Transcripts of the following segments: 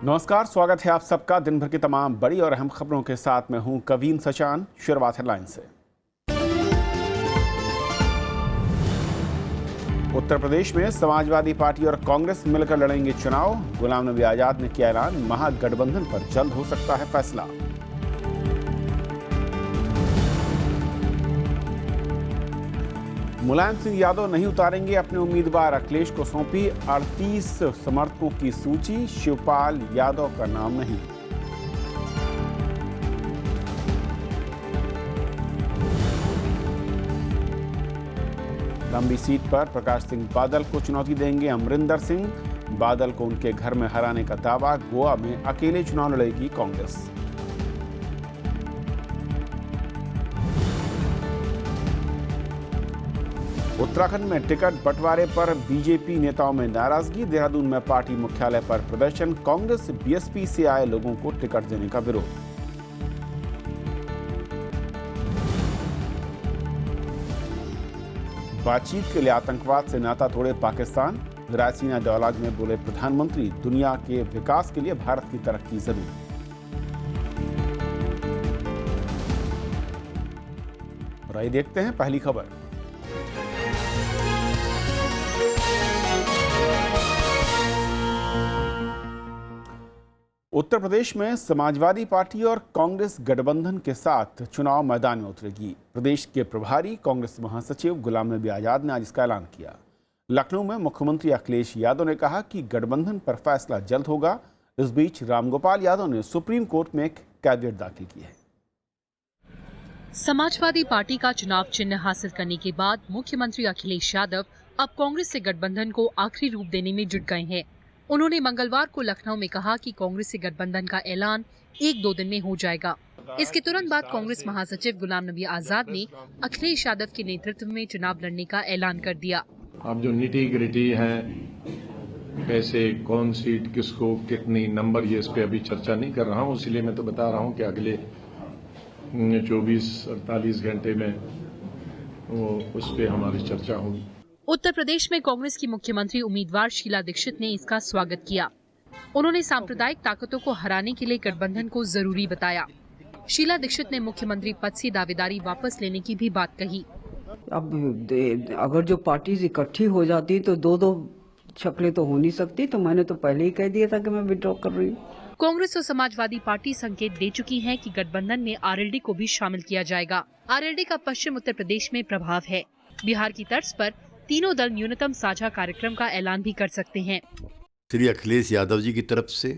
नमस्कार, स्वागत है आप सबका दिन भर की तमाम बड़ी और अहम खबरों के साथ। मैं हूं कवीन सचान। शुरुआत हेडलाइन से। उत्तर प्रदेश में समाजवादी पार्टी और कांग्रेस मिलकर लड़ेंगे चुनाव। गुलाम नबी आजाद ने किया ऐलान, महागठबंधन पर जल्द हो सकता है फैसला। मुलायम सिंह यादव नहीं उतारेंगे अपने उम्मीदवार, अखिलेश को सौंपी 38 समर्थकों की सूची, शिवपाल यादव का नाम नहीं। लंबी सीट पर प्रकाश सिंह बादल को चुनौती देंगे अमरिंदर सिंह। बादल को उनके घर में हराने का दावा। गोवा में अकेले चुनाव लड़ेगी कांग्रेस। उत्तराखंड में टिकट बंटवारे पर बीजेपी नेताओं में नाराजगी। देहरादून में पार्टी मुख्यालय पर प्रदर्शन। कांग्रेस बीएसपी से आए लोगों को टिकट देने का विरोध। बातचीत के लिए आतंकवाद से नाता तोड़े पाकिस्तान। रायसीना डायलॉग में बोले प्रधानमंत्री, दुनिया के विकास के लिए भारत की तरक्की जरूरी। और आइए देखते हैं पहली खबर। उत्तर प्रदेश में समाजवादी पार्टी और कांग्रेस गठबंधन के साथ चुनाव मैदान में उतरेगी। प्रदेश के प्रभारी कांग्रेस महासचिव गुलाम नबी आजाद ने आज इसका ऐलान किया। लखनऊ में मुख्यमंत्री अखिलेश यादव ने कहा कि गठबंधन पर फैसला जल्द होगा। इस बीच रामगोपाल यादव ने सुप्रीम कोर्ट में एक कैविएट दाखिल की है। समाजवादी पार्टी का चुनाव चिन्ह हासिल करने के बाद मुख्यमंत्री अखिलेश यादव अब कांग्रेस से गठबंधन को आखिरी रूप देने में जुट गए हैं। उन्होंने मंगलवार को लखनऊ में कहा कि कांग्रेस से गठबंधन का ऐलान 1-2 दिन में हो जाएगा। इसके तुरंत बाद कांग्रेस महासचिव गुलाम नबी आजाद ने अखिलेश यादव के नेतृत्व में चुनाव लड़ने का ऐलान कर दिया। अब जो निटी ग्रिटी है, कैसे कौन सीट किसको कितनी नंबर, ये इस पे अभी चर्चा नहीं कर रहा हूँ। इसलिए मैं तो बता रहा हूँ कि अगले 24-48 घंटे में वो उस पे हमारी चर्चा होगी। उत्तर प्रदेश में कांग्रेस की मुख्यमंत्री उम्मीदवार शीला दीक्षित ने इसका स्वागत किया। उन्होंने सांप्रदायिक ताकतों को हराने के लिए गठबंधन को जरूरी बताया। शीला दीक्षित ने मुख्यमंत्री पद से दावेदारी वापस लेने की भी बात कही। अब अगर जो पार्टीज इकट्ठी हो जाती तो दो शक्लें तो हो नहीं सकती, तो मैंने तो पहले ही कह दिया था कि मैं विड्रॉ कर रही हूँ। कांग्रेस और समाजवादी पार्टी संकेत दे चुकी है कि गठबंधन में आरएलडी को भी शामिल किया जाएगा। आरएलडी का पश्चिम उत्तर प्रदेश में प्रभाव है। बिहार की तर्ज पर तीनों दल न्यूनतम साझा कार्यक्रम का ऐलान भी कर सकते हैं। श्री अखिलेश यादव जी की तरफ से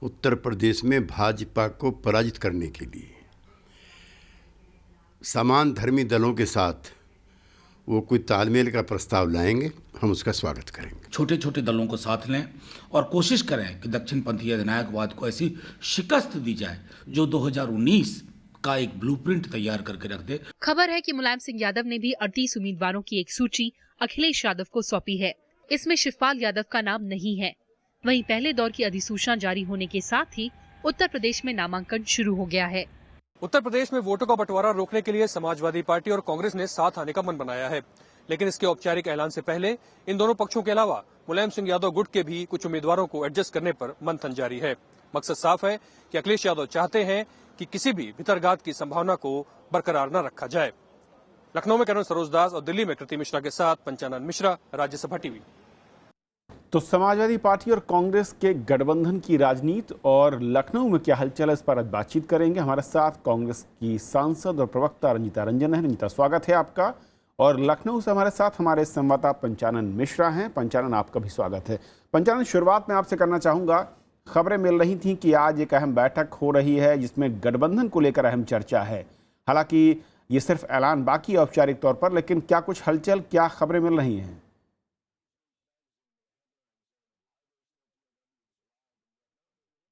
उत्तर प्रदेश में भाजपा को पराजित करने के लिए समान धर्मी दलों के साथ वो कोई तालमेल का प्रस्ताव लाएंगे, हम उसका स्वागत करेंगे। छोटे छोटे दलों को साथ लें और कोशिश करें कि दक्षिणपंथी अधिनायकवाद को ऐसी शिकस्त दी जाए जो 2019 का एक ब्लूप्रिंट तैयार करके रख दे। खबर है कि मुलायम सिंह यादव ने भी 38 उम्मीदवारों की एक सूची अखिलेश यादव को सौंपी है। इसमें शिवपाल यादव का नाम नहीं है। वहीं पहले दौर की अधिसूचना जारी होने के साथ ही उत्तर प्रदेश में नामांकन शुरू हो गया है। उत्तर प्रदेश में वोटों का बंटवारा रोकने के लिए समाजवादी पार्टी और कांग्रेस ने साथ आने का मन बनाया है, लेकिन इसके औपचारिक ऐलान से पहले इन दोनों पक्षों के अलावा मुलायम सिंह यादव गुट के भी कुछ उम्मीदवारों को एडजस्ट करने पर मंथन जारी है। मकसद साफ है कि अखिलेश यादव चाहते हैं कि किसी भी भितरघात की संभावना को बरकरार न रखा जाए। लखनऊ में कर्नल सरोज दास और दिल्ली में कृति मिश्रा के साथ पंचानन मिश्रा, राज्यसभा टीवी। तो समाजवादी पार्टी और कांग्रेस के गठबंधन की राजनीति और लखनऊ में क्या हलचल है, इस पर आज बातचीत करेंगे। हमारे साथ कांग्रेस की सांसद और प्रवक्ता रंजीता रंजन है। रंजीता, स्वागत है आपका। और लखनऊ से हमारे साथ हमारे संवाददाता पंचानन मिश्रा हैं। पंचानन, आपका भी स्वागत है। पंचानन, शुरुआत में आपसे करना चाहूंगा, खबरें मिल रही थी कि आज एक अहम बैठक हो रही है जिसमें गठबंधन को लेकर अहम चर्चा है। हालांकि ये सिर्फ ऐलान बाकी है औपचारिक तौर पर, लेकिन क्या कुछ हलचल, क्या खबरें मिल रही हैं?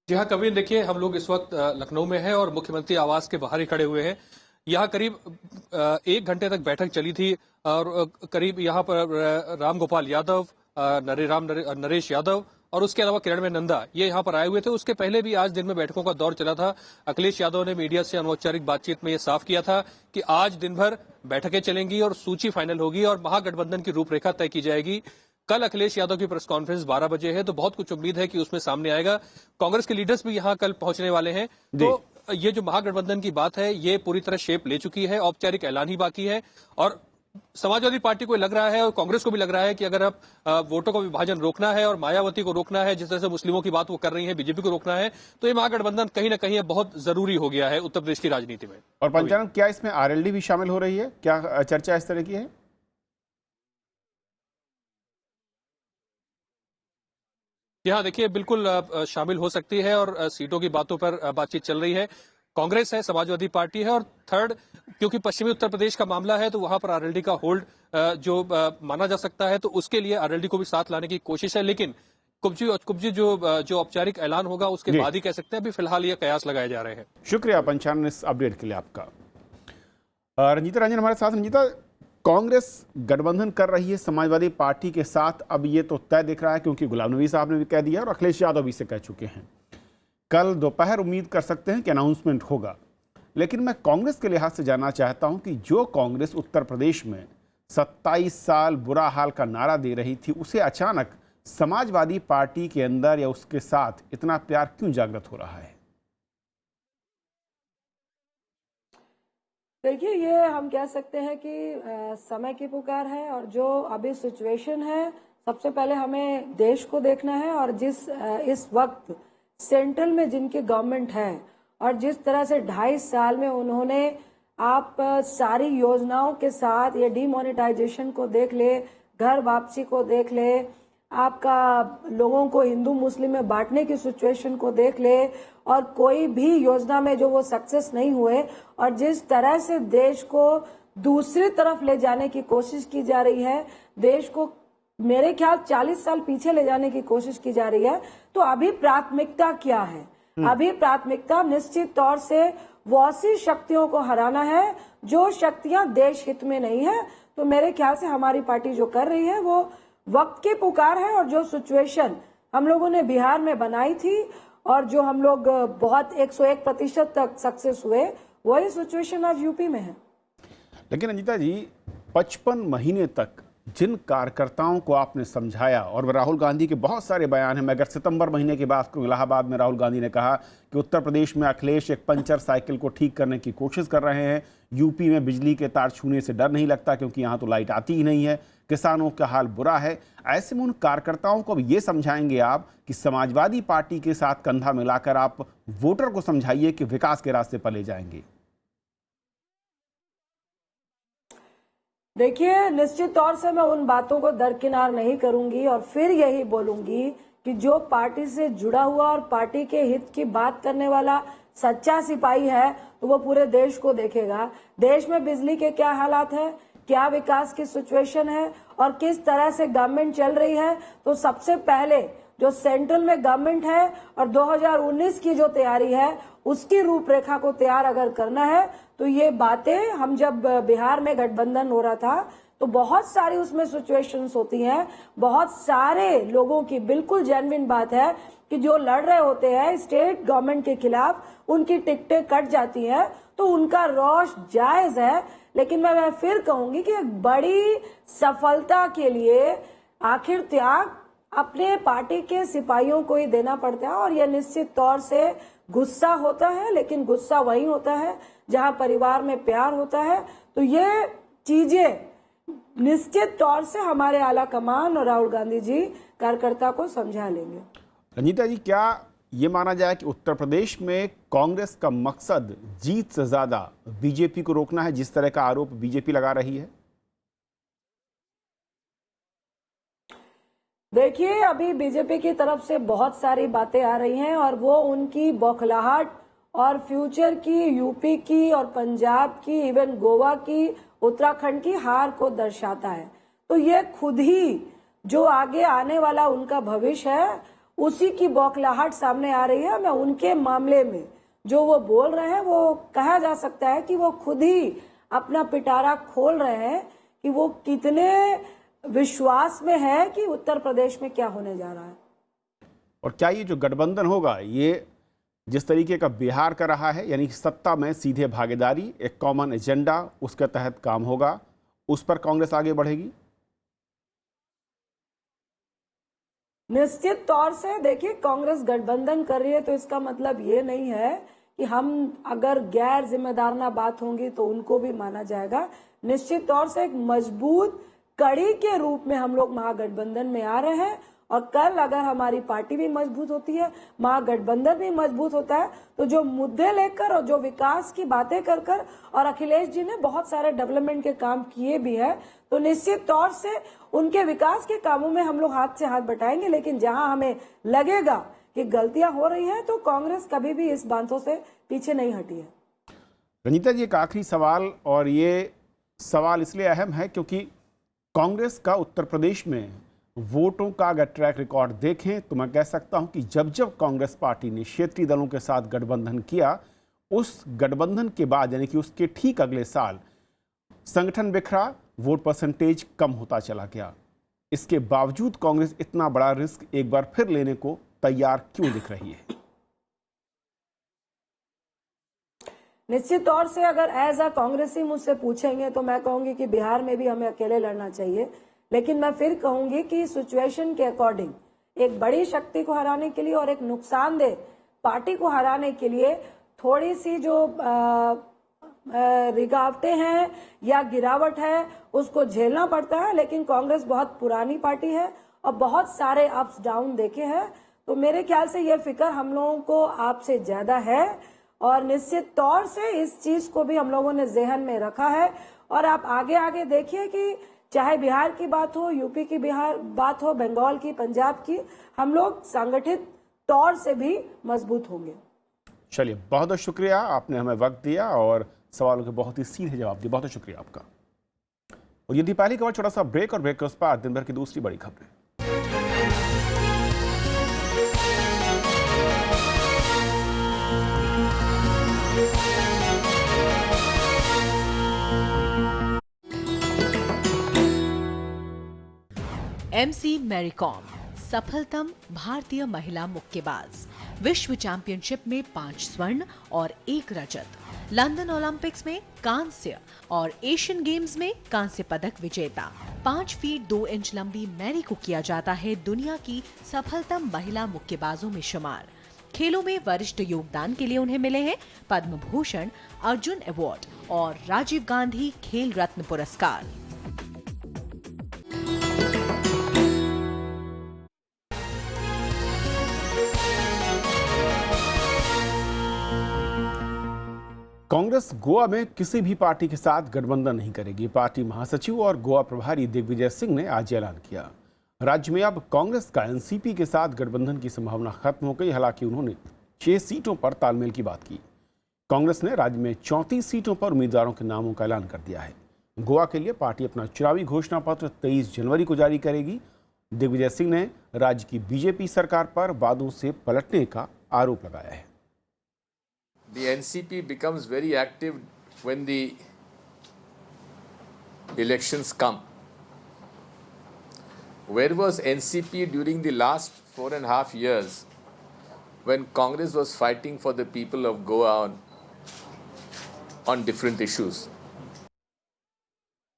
जी हाँ कविन, देखिए हम लोग इस वक्त लखनऊ में हैं और मुख्यमंत्री आवास के बाहर ही खड़े हुए हैं। यहाँ करीब 1 घंटे तक बैठक चली थी और करीब यहाँ पर रामगोपाल यादव, नरेश यादव और उसके अलावा किरण में नंदा ये यहाँ पर आए हुए थे। उसके पहले भी आज दिन में बैठकों का दौर चला था। अखिलेश यादव ने मीडिया से अनौपचारिक बातचीत में ये साफ किया था कि आज दिन भर बैठकें चलेंगी और सूची फाइनल होगी और महागठबंधन की रूपरेखा तय की जाएगी। कल अखिलेश यादव की प्रेस कॉन्फ्रेंस 12 बजे है, तो बहुत कुछ उम्मीद है कि उसमें सामने आएगा। कांग्रेस के लीडर्स भी यहां कल पहुंचने वाले हैं। तो ये जो महागठबंधन की बात है, ये पूरी तरह शेप ले चुकी है, औपचारिक ऐलान ही बाकी है। और समाजवादी पार्टी को लग रहा है और कांग्रेस को भी लग रहा है कि अगर अब वोटों का विभाजन रोकना है और मायावती को रोकना है, जिस तरह से मुस्लिमों की बात वो कर रही है, बीजेपी को रोकना है, तो ये महागठबंधन कहीं ना कहीं बहुत जरूरी हो गया है उत्तर प्रदेश की राजनीति में। और पंचानन, क्या इसमें आरएलडी भी शामिल हो रही है? क्या चर्चा इस तरह की है? यहाँ देखिए, बिल्कुल शामिल हो सकती है और सीटों की बातों पर बातचीत चल रही है। कांग्रेस है, समाजवादी पार्टी है और थर्ड, क्योंकि पश्चिमी उत्तर प्रदेश का मामला है तो वहां पर आरएलडी का होल्ड जो माना जा सकता है, तो उसके लिए आरएलडी को भी साथ लाने की कोशिश है। लेकिन कुब्जी जो औपचारिक ऐलान होगा उसके बाद ही कह सकते हैं। अभी फिलहाल ये कयास लगाए जा रहे हैं। शुक्रिया पंचानन इस अपडेट के लिए आपका। रंजीता रंजन हमारे साथ। रंजीता, कांग्रेस गठबंधन कर रही है समाजवादी पार्टी के साथ, अब ये तो तय दिख रहा है क्योंकि गुलाम नबी साहब ने भी कह दिया और अखिलेश यादव भी इसे कह चुके हैं। कल दोपहर उम्मीद कर सकते हैं कि अनाउंसमेंट होगा, लेकिन मैं कांग्रेस के लिहाज से जानना चाहता हूं कि जो कांग्रेस उत्तर प्रदेश में 27 साल बुरा हाल का नारा दे रही थी, उसे अचानक समाजवादी पार्टी के अंदर या उसके साथ इतना प्यार क्यों जागृत हो रहा है? देखिए, ये हम कह सकते हैं कि समय की पुकार है और जो अभी सिचुएशन है, सबसे पहले हमें देश को देखना है और इस वक्त सेंट्रल में जिनकी गवर्नमेंट है और जिस तरह से 2.5 साल में उन्होंने आप सारी योजनाओं के साथ ये डीमोनेटाइजेशन को देख ले, घर वापसी को देख ले, आपका लोगों को हिंदू मुस्लिम में बांटने की सिचुएशन को देख ले, और कोई भी योजना में जो वो सक्सेस नहीं हुए और जिस तरह से देश को दूसरी तरफ ले जाने की कोशिश की जा रही है, देश को मेरे ख्याल 40 साल पीछे ले जाने की कोशिश की जा रही है। तो अभी प्राथमिकता क्या है? अभी प्राथमिकता निश्चित तौर से वैसी शक्तियों को हराना है जो शक्तियां देश हित में नहीं है। तो मेरे ख्याल से हमारी पार्टी जो कर रही है वो वक्त की पुकार है, और जो सिचुएशन हम लोगों ने बिहार में बनाई थी और जो हम लोग बहुत 101% तक सक्सेस हुए, वही सिचुएशन आज यूपी में है। लेकिन रंजीता जी, 55 महीने तक जिन कार्यकर्ताओं को आपने समझाया, और राहुल गांधी के बहुत सारे बयान हैं, मगर सितंबर महीने के बाद इलाहाबाद में राहुल गांधी ने कहा कि उत्तर प्रदेश में अखिलेश एक पंचर साइकिल को ठीक करने की कोशिश कर रहे हैं, यूपी में बिजली के तार छूने से डर नहीं लगता क्योंकि यहाँ तो लाइट आती ही नहीं है, किसानों का हाल बुरा है। ऐसे में उन कार्यकर्ताओं को अब ये समझाएंगे आप कि समाजवादी पार्टी के साथ कंधा मिलाकर आप वोटर को समझाइए कि विकास के रास्ते पर ले जाएंगे? देखिए, निश्चित तौर से मैं उन बातों को दरकिनार नहीं करूंगी और फिर यही बोलूंगी कि जो पार्टी से जुड़ा हुआ और पार्टी के हित की बात करने वाला सच्चा सिपाही है, तो वो पूरे देश को देखेगा। देश में बिजली के क्या हालात है, क्या विकास की सिचुएशन है और किस तरह से गवर्नमेंट चल रही है। तो सबसे पहले जो सेंट्रल में गवर्नमेंट है और 2019 की जो तैयारी है, उसकी रूपरेखा को तैयार अगर करना है, तो ये बातें हम जब बिहार में गठबंधन हो रहा था तो बहुत सारी उसमें सिचुएशंस होती हैं। बहुत सारे लोगों की बिल्कुल जेन्युइन बात है कि जो लड़ रहे होते हैं स्टेट गवर्नमेंट के खिलाफ, उनकी टिकटें कट जाती हैं, तो उनका रोष जायज है। लेकिन मैं फिर कहूंगी कि एक बड़ी सफलता के लिए आखिर त्याग अपने पार्टी के सिपाहियों को ही देना पड़ता है, और यह निश्चित तौर से गुस्सा होता है, लेकिन गुस्सा वही होता है जहां परिवार में प्यार होता है। तो ये चीजें निश्चित तौर से हमारे आला कमान और राहुल गांधी जी कार्यकर्ता को समझा लेंगे। रंजीता जी, क्या ये माना जाए कि उत्तर प्रदेश में कांग्रेस का मकसद जीत से ज्यादा बीजेपी को रोकना है, जिस तरह का आरोप बीजेपी लगा रही है? देखिए, अभी बीजेपी की तरफ से बहुत सारी बातें आ रही हैं और वो उनकी बौखलाहट और फ्यूचर की, यूपी की और पंजाब की, इवन गोवा की, उत्तराखंड की हार को दर्शाता है। तो ये खुद ही जो आगे आने वाला उनका भविष्य है, उसी की बौखलाहट सामने आ रही है। मैं उनके मामले में जो वो बोल रहे हैं, वो कहा जा सकता है कि वो खुद ही अपना पिटारा खोल रहे हैं कि वो कितने विश्वास में है कि उत्तर प्रदेश में क्या होने जा रहा है। और क्या ये जो गठबंधन होगा, ये जिस तरीके का बिहार का रहा है, यानी सत्ता में सीधे भागीदारी, एक कॉमन एजेंडा, उसके तहत काम होगा, उस पर कांग्रेस आगे बढ़ेगी? निश्चित तौर से देखिए, कांग्रेस गठबंधन कर रही है तो इसका मतलब ये नहीं है कि हम अगर गैर जिम्मेदाराना बात होंगी तो उनको भी माना जाएगा। निश्चित तौर से एक मजबूत कड़ी के रूप में हम लोग महागठबंधन में आ रहे हैं, और कल अगर हमारी पार्टी भी मजबूत होती है, महागठबंधन भी मजबूत होता है, तो जो मुद्दे लेकर और जो विकास की बातें कर कर, और अखिलेश जी ने बहुत सारे डेवलपमेंट के काम किए भी है, तो निश्चित तौर से उनके विकास के कामों में हम लोग हाथ से हाथ बटाएंगे। लेकिन जहां हमें लगेगा कि गलतियां हो रही हैं तो कांग्रेस कभी भी इस बातों से पीछे नहीं हटी है। रंजीता जी, एक आखिरी सवाल, और ये सवाल इसलिए अहम है क्योंकि कांग्रेस का उत्तर प्रदेश में वोटों का अगर ट्रैक रिकॉर्ड देखें तो मैं कह सकता हूं कि जब जब कांग्रेस पार्टी ने क्षेत्रीय दलों के साथ गठबंधन किया, उस गठबंधन के बाद यानी कि उसके ठीक अगले साल संगठन बिखरा, वोट परसेंटेज कम होता चला गया। इसके बावजूद कांग्रेस इतना बड़ा रिस्क एक बार फिर लेने को तैयार क्यों दिख रही है? निश्चित तौर से अगर एज अ कांग्रेसी मुझसे पूछेंगे तो मैं कहूंगी कि बिहार में भी हमें अकेले लड़ना चाहिए। लेकिन मैं फिर कहूंगी कि सिचुएशन के अकॉर्डिंग एक बड़ी शक्ति को हराने के लिए और एक नुकसानदेह पार्टी को हराने के लिए थोड़ी सी जो रुकावटें हैं या गिरावट है उसको झेलना पड़ता है। लेकिन कांग्रेस बहुत पुरानी पार्टी है और बहुत सारे अप्स डाउन देखे हैं, तो मेरे ख्याल से ये फिक्र हम लोगों को आपसे ज्यादा है, और निश्चित तौर से इस चीज को भी हम लोगों ने जहन में रखा है। और आप आगे आगे देखिए कि चाहे बिहार की बात हो, यूपी की बात हो, बंगाल की, पंजाब की, हम लोग संगठित तौर से भी मजबूत होंगे। चलिए, बहुत बहुत शुक्रिया, आपने हमें वक्त दिया और सवालों के बहुत ही सीधे जवाब दिए। बहुत बहुत शुक्रिया आपका। और ये थी पहली खबर, छोटा सा ब्रेक, और ब्रेक के उस पार दिन भर की दूसरी बड़ी खबरें। एमसी मैरी कॉम सफलतम भारतीय महिला मुक्केबाज, विश्व चैंपियनशिप में 5 स्वर्ण और 1 रजत, लंदन ओलंपिक्स में कांस्य और एशियन गेम्स में कांस्य पदक विजेता। 5 फीट 2 इंच लंबी मैरी को किया जाता है दुनिया की सफलतम महिला मुक्केबाजों में शुमार। खेलों में वरिष्ठ योगदान के लिए उन्हें मिले हैं पद्म भूषण, अर्जुन अवार्ड और राजीव गांधी खेल रत्न पुरस्कार। कांग्रेस गोवा में किसी भी पार्टी के साथ गठबंधन नहीं करेगी। पार्टी महासचिव और गोवा प्रभारी दिग्विजय सिंह ने आज ऐलान किया। राज्य में अब कांग्रेस का एनसीपी के साथ गठबंधन की संभावना खत्म हो गई। हालांकि उन्होंने 6 सीटों पर तालमेल की बात की। कांग्रेस ने राज्य में 34 सीटों पर उम्मीदवारों के नामों का ऐलान कर दिया है। गोवा के लिए पार्टी अपना चुनावी घोषणा पत्र 23 जनवरी को जारी करेगी। दिग्विजय सिंह ने राज्य की बीजेपी सरकार पर वादों से पलटने का आरोप लगाया है। The NCP becomes very active when the elections come. Where was NCP during the last 4.5 years when Congress was fighting for the people of Goa on different issues?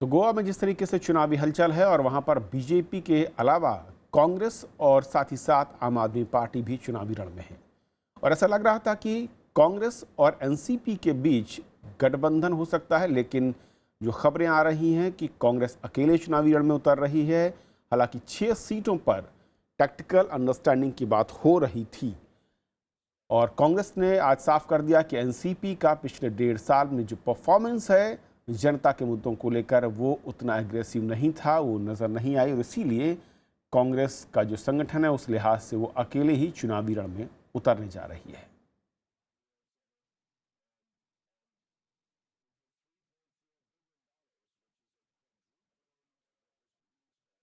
तो गोवा में जिस तरीके से चुनावी हलचल है और वहां पर बीजेपी के अलावा कांग्रेस और साथ ही साथ आम आदमी पार्टी भी चुनावी रण में है, और ऐसा लग रहा था कि कांग्रेस और एनसीपी के बीच गठबंधन हो सकता है। लेकिन जो खबरें आ रही हैं कि कांग्रेस अकेले चुनावी रण में उतर रही है। हालांकि 6 सीटों पर टैक्टिकल अंडरस्टैंडिंग की बात हो रही थी, और कांग्रेस ने आज साफ कर दिया कि एनसीपी का पिछले 1.5 साल में जो परफॉर्मेंस है जनता के मुद्दों को लेकर वो उतना एग्रेसिव नहीं था, वो नज़र नहीं आई, और इसीलिए कांग्रेस का जो संगठन है उस लिहाज से वो अकेले ही चुनावी रण में उतरने जा रही है।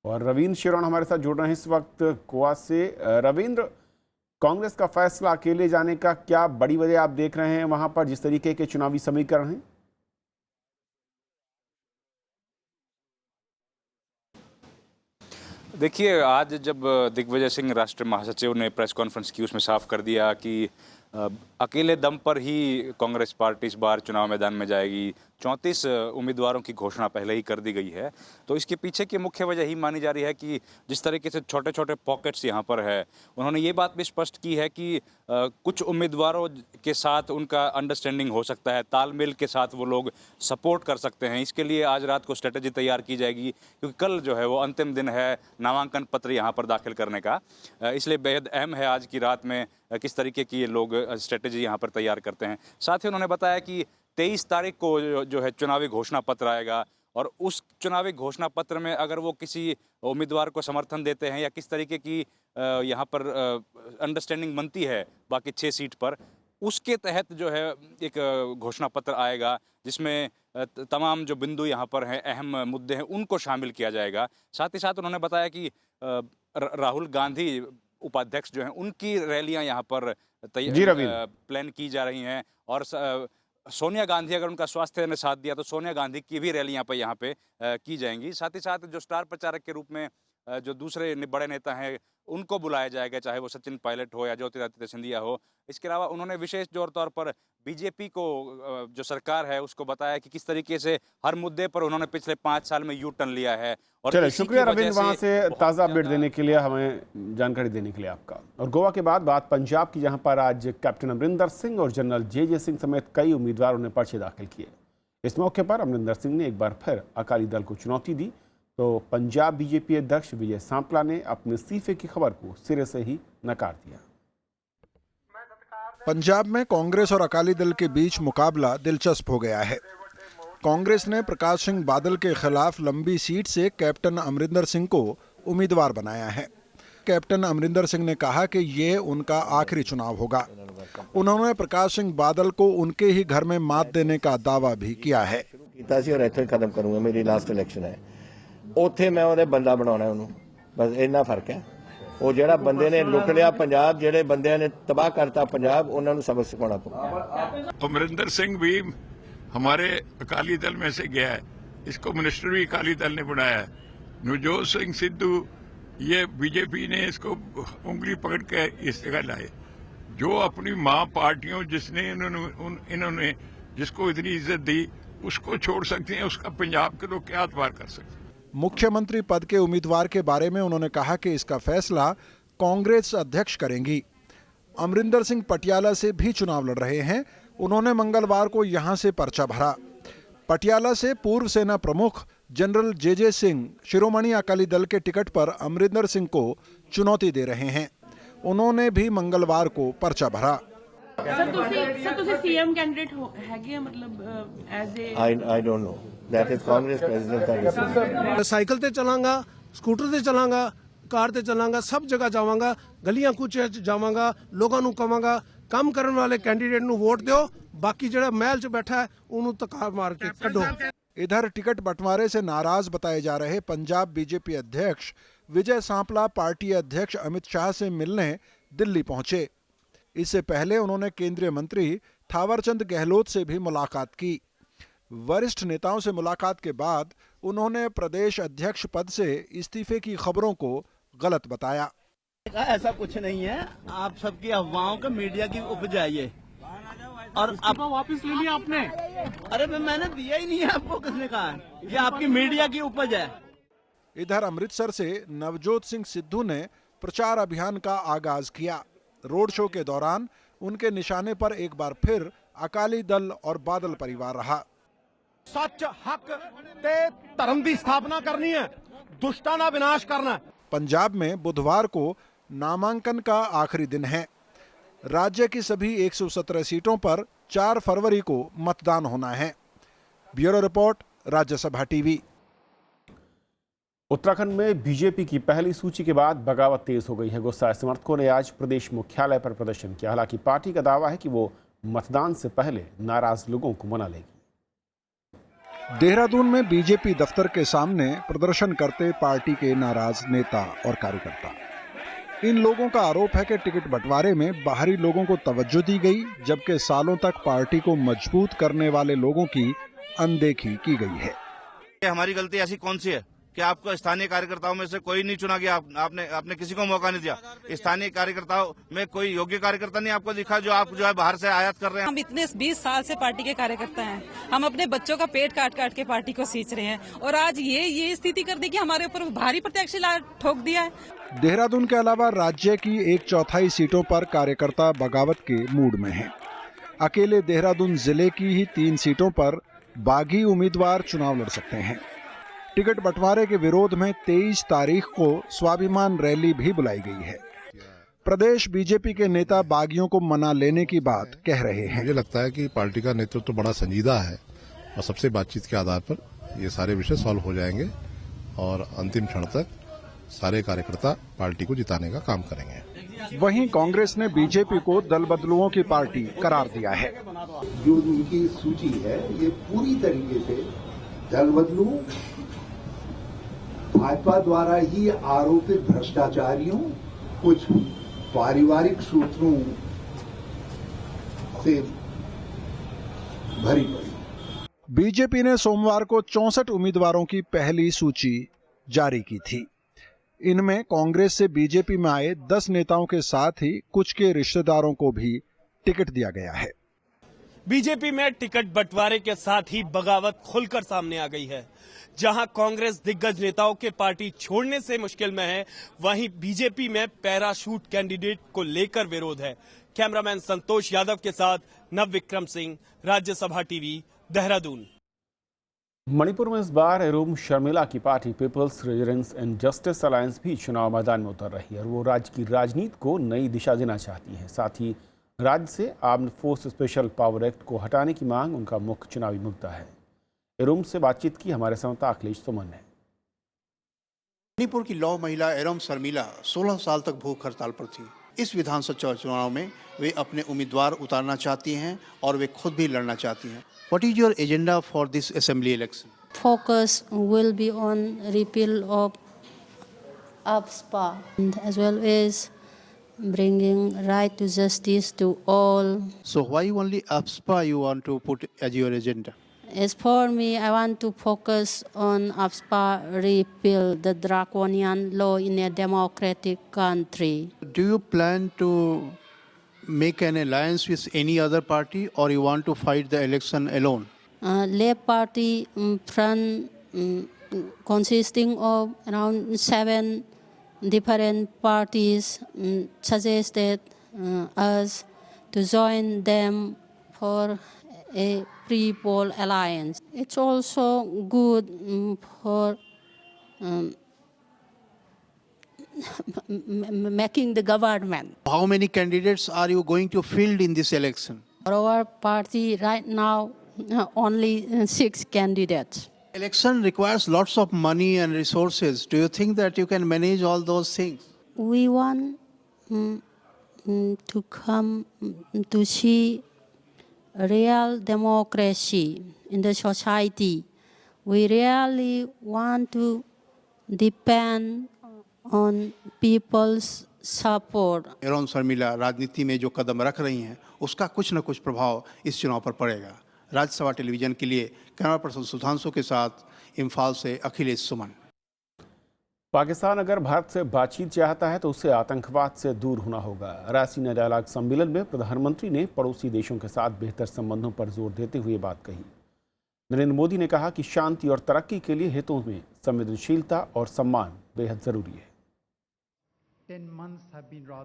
और रविंद्र शेरौन हमारे साथ जुड़ रहे हैं इस वक्त गोवा से। रविंद्र, कांग्रेस का फैसला अकेले जाने का क्या बड़ी वजह आप देख रहे हैं वहां पर, जिस तरीके के चुनावी समीकरण हैं? देखिए, आज जब दिग्विजय सिंह राष्ट्रीय महासचिव ने प्रेस कॉन्फ्रेंस की, उसमें साफ कर दिया कि अकेले दम पर ही कांग्रेस पार्टी इस बार चुनाव मैदान में जाएगी। 34 उम्मीदवारों की घोषणा पहले ही कर दी गई है। तो इसके पीछे की मुख्य वजह ही मानी जा रही है कि जिस तरीके से छोटे छोटे पॉकेट्स यहाँ पर है, उन्होंने ये बात भी स्पष्ट की है कि कुछ उम्मीदवारों के साथ उनका अंडरस्टैंडिंग हो सकता है, तालमेल के साथ वो लोग सपोर्ट कर सकते हैं। इसके लिए आज रात को स्ट्रेटजी तैयार की जाएगी, क्योंकि कल जो है वो अंतिम दिन है नामांकन पत्र यहाँ पर दाखिल करने का। इसलिए बेहद अहम है आज की रात में किस तरीके की ये लोग स्ट्रेटजी यहाँ पर तैयार करते हैं। साथ ही उन्होंने बताया कि 23 तारीख को जो है चुनावी घोषणा पत्र आएगा, और उस चुनावी घोषणा पत्र में अगर वो किसी उम्मीदवार को समर्थन देते हैं या किस तरीके की यहाँ पर अंडरस्टैंडिंग बनती है बाकी 6 सीट पर, उसके तहत जो है एक घोषणा पत्र आएगा जिसमें तमाम जो बिंदु यहाँ पर हैं, अहम मुद्दे हैं, उनको शामिल किया जाएगा। साथ ही साथ उन्होंने बताया कि राहुल गांधी उपाध्यक्ष जो हैं उनकी रैलियां यहाँ पर प्लान की जा रही हैं, और सोनिया गांधी, अगर उनका स्वास्थ्य ने साथ दिया तो सोनिया गांधी की भी रैलियां पर यहाँ पे की जाएंगी। साथ ही साथ जो स्टार प्रचारक के रूप में जो दूसरे बड़े नेता हैं उनको बुलाया जाएगा, चाहे वो सचिन पायलट हो या ज्योतिरादित्य सिंधिया हो। इसके अलावा उन्होंने विशेष तौर पर बीजेपी को जो सरकार है उसको बताया कि किस तरीके से हर मुद्दे पर उन्होंने पिछले 5 साल में यू टर्न लिया है। और चलिए, शुक्रिया रविंद्र, वहाँ से ताज़ा अपडेट देने के लिए, हमें जानकारी देने के लिए आपका। और गोवा के बाद बात पंजाब की, जहाँ पर आज कैप्टन अमरिंदर सिंह और जनरल जे सिंह समेत कई उम्मीदवारों ने पर्चे दाखिल किए। इस मौके पर अमरिंदर सिंह ने एक बार फिर अकाली दल को चुनौती दी, तो पंजाब बीजेपी अध्यक्ष विजय सांपला ने अपने इस्तीफे की खबर को सिरे से ही नकार दिया। पंजाब में कांग्रेस और अकाली दल के बीच मुकाबला दिलचस्प हो गया है। कांग्रेस ने प्रकाश सिंह बादल के खिलाफ लंबी सीट से कैप्टन अमरिंदर सिंह को उम्मीदवार बनाया है। कैप्टन अमरिंदर सिंह ने कहा कि ये उनका आखिरी चुनाव होगा। उन्होंने प्रकाश सिंह बादल को उनके ही घर में मात देने का दावा भी किया है। खत्म करूंगा, मेरी लास्ट इलेक्शन है, ਉੱਥੇ ਮੈਂ ਉਹਦੇ ਬੰਦਾ ਬਣਾਉਣਾ ਉਹਨੂੰ, ਬਸ ਇੰਨਾ ਫਰਕ ਹੈ। ਉਹ ਜਿਹੜਾ ਬੰਦੇ ਨੇ ਲੁੱਟ ਲਿਆ ਪੰਜਾਬ, ਜਿਹੜੇ ਬੰਦਿਆਂ ਨੇ ਤਬਾਹ ਕਰਤਾ ਪੰਜਾਬ, ਉਹਨਾਂ ਨੂੰ सबक सिखाना पड़ेगा। अमरिंदर सिंह भी हमारे अकाली दल में से गया है, इसको मिनिस्टर भी अकाली दल ने बनाया है। नवजोत सिंह सिद्धू, ये बीजेपी ने इसको उंगली पकड़ के इस जगह लाए। जो अपनी माँ पार्टियों जिसने इन्होंने जिसको इतनी इज्जत दी उसको छोड़ सकते हैं, उसका पंजाब के लोग क्या एतबार कर सकते हैं। मुख्यमंत्री पद के उम्मीदवार के बारे में उन्होंने कहा कि इसका फैसला कांग्रेस अध्यक्ष करेंगी। अमरिंदर सिंह पटियाला से भी चुनाव लड़ रहे हैं। उन्होंने मंगलवार को यहां से पर्चा भरा। पटियाला से पूर्व सेना प्रमुख जनरल जे सिंह शिरोमणि अकाली दल के टिकट पर अमरिंदर सिंह को चुनौती दे रहे हैं। उन्होंने भी मंगलवार को पर्चा भरा। सर सीएम कैंडिडेट हैगे, मतलब as a I don't know, that is Congress president. Cycle ते चलांगा, स्कूटर ते चलांगा, कार ते चलांगा, सब जगह जावांगा, गलियां कूचे जावांगा, लोगों ਨੂੰ ਕਵਾਂਗਾ ਕੰਮ ਕਰਨ वाले कैंडिडेट ਨੂੰ वोट ਦਿਓ, बाकी ਜਿਹੜਾ महल च बैठा है ਉਹਨੂੰ ਧੱਕਾ ਮਾਰ के ਕੱਢੋ। इधर टिकट बंटवारे से नाराज बताए जा रहे पंजाब बीजेपी अध्यक्ष विजय सांपला पार्टी अध्यक्ष अमित शाह से मिलने दिल्ली पहुंचे। इससे पहले उन्होंने केंद्रीय मंत्री थावरचंद गहलोत से भी मुलाकात की। वरिष्ठ नेताओं से मुलाकात के बाद उन्होंने प्रदेश अध्यक्ष पद से इस्तीफे की खबरों को गलत बताया। ऐसा कुछ नहीं है, आप सबकी अफवाहों का मीडिया की उपज है ये, और आप वापस ले लिया आपने? अरे मैंने दिया ही नहीं है आपको, किसने कहा है? ये आपकी मीडिया की उपज है। इधर अमृतसर से नवजोत सिंह सिद्धू ने प्रचार अभियान का आगाज किया। रोड शो के दौरान उनके निशाने पर एक बार फिर अकाली दल और बादल परिवार रहा। सच, हक ते धर्म की स्थापना करनी है, दुष्टां दा विनाश करना। पंजाब में बुधवार को नामांकन का आखिरी दिन है। राज्य की सभी 117 सीटों पर 4 फरवरी को मतदान होना है। Bureau report, Rajya Sabha TV. Uttarakhand में बीजेपी की पहली सूची के बाद बगावत तेज हो गई है। गुस्साए समर्थकों ने आज प्रदेश मुख्यालय पर प्रदर्शन किया। हालांकि पार्टी का दावा है कि वो मतदान से पहले नाराज लोगों को मना लेगी। देहरादून में बीजेपी दफ्तर के सामने प्रदर्शन करते पार्टी के नाराज नेता और कार्यकर्ता। इन लोगों का आरोप है कि टिकट बंटवारे में बाहरी लोगों को तवज्जो दी गई, जबकि सालों तक पार्टी को मजबूत करने वाले लोगों की अनदेखी की गई है। हमारी गलती ऐसी कौन सी है कि आपको स्थानीय कार्यकर्ताओं में से कोई नहीं चुना गया, आपने किसी को मौका नहीं दिया। स्थानीय कार्यकर्ताओं में कोई योग्य कार्यकर्ता नहीं आपको दिखा, जो आप जो है बाहर से आयात कर रहे हैं। हम इतने 20 साल से पार्टी के कार्यकर्ता हैं, हम अपने बच्चों का पेट काट काट के पार्टी को सींच रहे हैं, और आज ये स्थिति कर दी कि हमारे ऊपर भारी प्रत्यक्ष ठोक दिया है। देहरादून के अलावा राज्य की 1/4 सीटों पर कार्यकर्ता बगावत के मूड में हैं। अकेले देहरादून जिले की ही 3 सीटों पर बागी उम्मीदवार चुनाव लड़ सकते हैं। टिकट बंटवारे के विरोध में 23 तारीख को स्वाभिमान रैली भी बुलाई गई है। प्रदेश बीजेपी के नेता बागियों को मना लेने की बात कह रहे हैं। मुझे लगता है कि पार्टी का नेतृत्व तो बड़ा संजीदा है और सबसे बातचीत के आधार पर ये सारे विषय सॉल्व हो जाएंगे और अंतिम क्षण तक सारे कार्यकर्ता पार्टी को जिताने का काम करेंगे। वहीं कांग्रेस ने बीजेपी को दल बदलुओं की पार्टी करार दिया है। जो उनकी सूची है ये पूरी तरीके से दल बदलू, भाजपा द्वारा ही आरोपित भ्रष्टाचारियों, कुछ पारिवारिक सूत्रों से भरी पड़ी। बीजेपी ने सोमवार को 64 उम्मीदवारों की पहली सूची जारी की थी। इनमें कांग्रेस से बीजेपी में आए 10 नेताओं के साथ ही कुछ के रिश्तेदारों को भी टिकट दिया गया है। बीजेपी में टिकट बंटवारे के साथ ही बगावत खुलकर सामने आ गई है। जहां कांग्रेस दिग्गज नेताओं के पार्टी छोड़ने से मुश्किल में है, वहीं बीजेपी में पैराशूट कैंडिडेट को लेकर विरोध है। कैमरामैन संतोष यादव के साथ नव विक्रम सिंह, राज्यसभा टीवी, देहरादून। मणिपुर में इस बार एरोम शर्मिला की पार्टी People's Resurgence and Justice Alliance भी चुनाव मैदान में उतर रही है और वो राज्य की राजनीति को नई दिशा देना चाहती है। साथ ही राज्य से armed force special power act को हटाने की मांग उनका मुख्य चुनावी मुद्दा है। एरोम से बातचीत की हमारे संवाददाता अखिलेश सुमन ने। मणिपुर की लौ महिला एरोम शर्मिला 16 साल तक भूख हड़ताल पर थी। इस विधानसभा चुनाव में वे अपने उम्मीदवार उतारना चाहती हैं और वे खुद भी लड़ना चाहती हैं। What is your agenda for this assembly election? Focus will be on repeal of AFSPA as well as bringing right to justice to all. So why only AFSPA you want to put as your agenda? As for me, I want to focus on AFSPA repeal, the draconian law in a democratic country. Do you plan to make an alliance with any other party or you want to fight the election alone? Left Party front consisting of around 7 different parties suggested us to join them for a pre-poll alliance. It's also good for making the government. How many candidates are you going to field in this election? For our party right now, only 6 candidates. Election requires lots of money and resources. Do you think that you can manage all those things? We want to come to see real democracy in the society. We really want to depend on people's support. Erom Sharmila राजनीति में जो कदम रख रही हैं उसका कुछ न कुछ प्रभाव इस चुनाव पर पड़ेगा। राज्यसभा टेलीविजन के लिए कैमरा पर्सन सुधांशु के साथ इम्फाल से अखिलेश सुमन। पाकिस्तान अगर भारत से बातचीत चाहता है तो उसे आतंकवाद से दूर होना होगा। रायसीना डायलॉग सम्मेलन में प्रधानमंत्री ने पड़ोसी देशों के साथ बेहतर संबंधों पर जोर देते हुए बात कही। नरेंद्र मोदी ने कहा कि शांति और तरक्की के लिए हितों में संवेदनशीलता और सम्मान बेहद जरूरी है।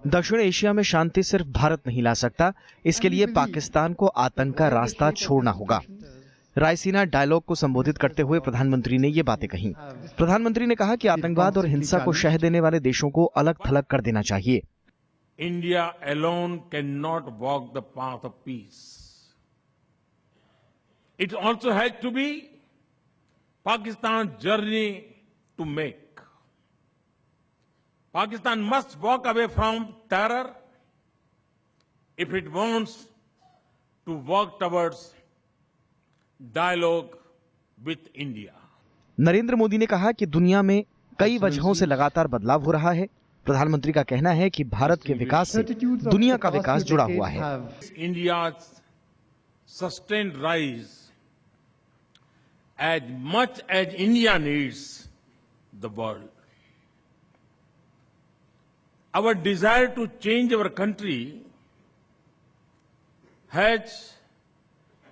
दक्षिण एशिया में शांति सिर्फ भारत नहीं ला सकता, इसके लिए पाकिस्तान को आतंक का रास्ता छोड़ना होगा। रायसीना डायलॉग को संबोधित करते हुए प्रधानमंत्री ने ये बातें कही। प्रधानमंत्री ने कहा कि आतंकवाद और हिंसा को शह देने वाले देशों को अलग थलग कर देना चाहिए। India alone cannot walk the path of peace. It also has to be Pakistan's journey to make. Pakistan must walk away from terror if it wants to work towards dialogue with India. Narendra Modi ने कहा कि दुनिया में कई वजहों से लगातार बदलाव हो रहा है। प्रधानमंत्री का कहना है कि भारत के विकास से दुनिया का विकास जुड़ा हुआ है। India's sustained rise, as much as India needs the world. Our desire to change our country has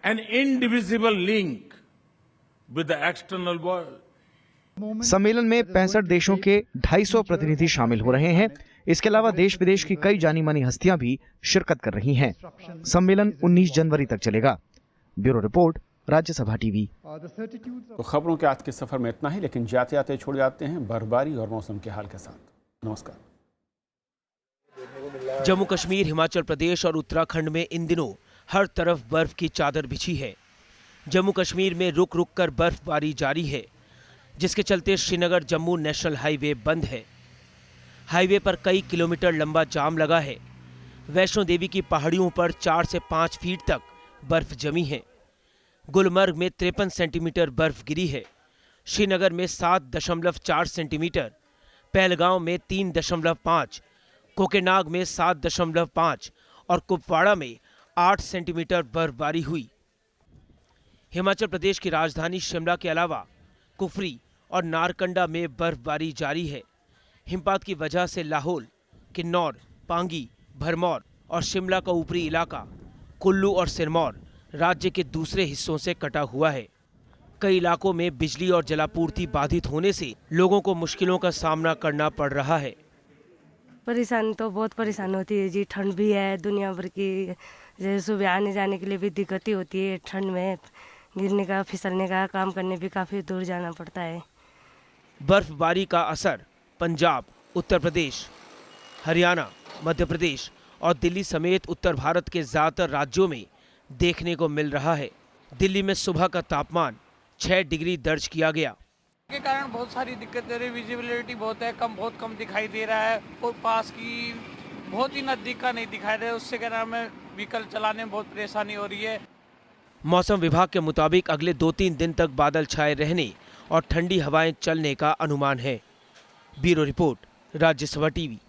an indivisible link with the external world. सम्मेलन में 65 देशों के 250 प्रतिनिधि शामिल हो रहे हैं। इसके अलावा देश विदेश की कई जानी मानी हस्तियां भी शिरकत कर रही हैं। सम्मेलन 19 जनवरी तक चलेगा। Bureau report, Rajya Sabha TV. तो खबरों के आज के सफर में इतना ही, लेकिन जाते जाते छोड़ जाते हैं बर्फबारी और मौसम के हाल के साथ। नमस्कार। जम्मू कश्मीर, हिमाचल प्रदेश और उत्तराखंड में इन दिनों हर तरफ बर्फ की चादर बिछी है। जम्मू कश्मीर में रुक रुक कर बर्फबारी जारी है, जिसके चलते श्रीनगर जम्मू नेशनल हाईवे बंद है। हाईवे पर कई किलोमीटर लंबा जाम लगा है। वैष्णो देवी की पहाड़ियों पर 4 से 5 फीट तक बर्फ जमी है। गुलमर्ग में 53 सेंटीमीटर बर्फ गिरी है। श्रीनगर में 7.4 सेंटीमीटर, पहलगांव में 3.5, कोकेनाग में 7.5 और कुपवाड़ा में 8 सेंटीमीटर बर्फबारी हुई। हिमाचल प्रदेश की राजधानी शिमला के अलावा कुफरी और नारकंडा में बर्फबारी जारी है। हिमपात की वजह से लाहौल, किन्नौर, पांगी, भरमौर और शिमला का ऊपरी इलाका, कुल्लू और सिरमौर राज्य के दूसरे हिस्सों से कटा हुआ है। कई इलाकों में बिजली और जलापूर्ति बाधित होने से लोगों को मुश्किलों का सामना करना पड़ रहा है। परेशानी तो बहुत परेशानी होती है जी। ठंड भी है दुनिया भर की, जैसे सुबह आने जाने के लिए भी दिक्कत होती है। ठंड में गिरने का, फिसलने का, काम करने भी काफ़ी दूर जाना पड़ता है। बर्फबारी का असर पंजाब, उत्तर प्रदेश, हरियाणा, मध्य प्रदेश और दिल्ली समेत उत्तर भारत के ज़्यादातर राज्यों में देखने को मिल रहा है। दिल्ली में सुबह का तापमान 6 डिग्री दर्ज किया गया। के कारण बहुत सारी दिक्कत है। विजिबिलिटी बहुत है, बहुत कम दिखाई दे रहा है और पास की बहुत ही नजदीक का नहीं दिखाई दे रहा है। उससे क्या नाम है, व्हीकल चलाने में बहुत परेशानी हो रही है। मौसम विभाग के मुताबिक अगले 2-3 दिन तक बादल छाए रहने और ठंडी हवाएं चलने का अनुमान है। Bureau report, Rajya Sabha TV.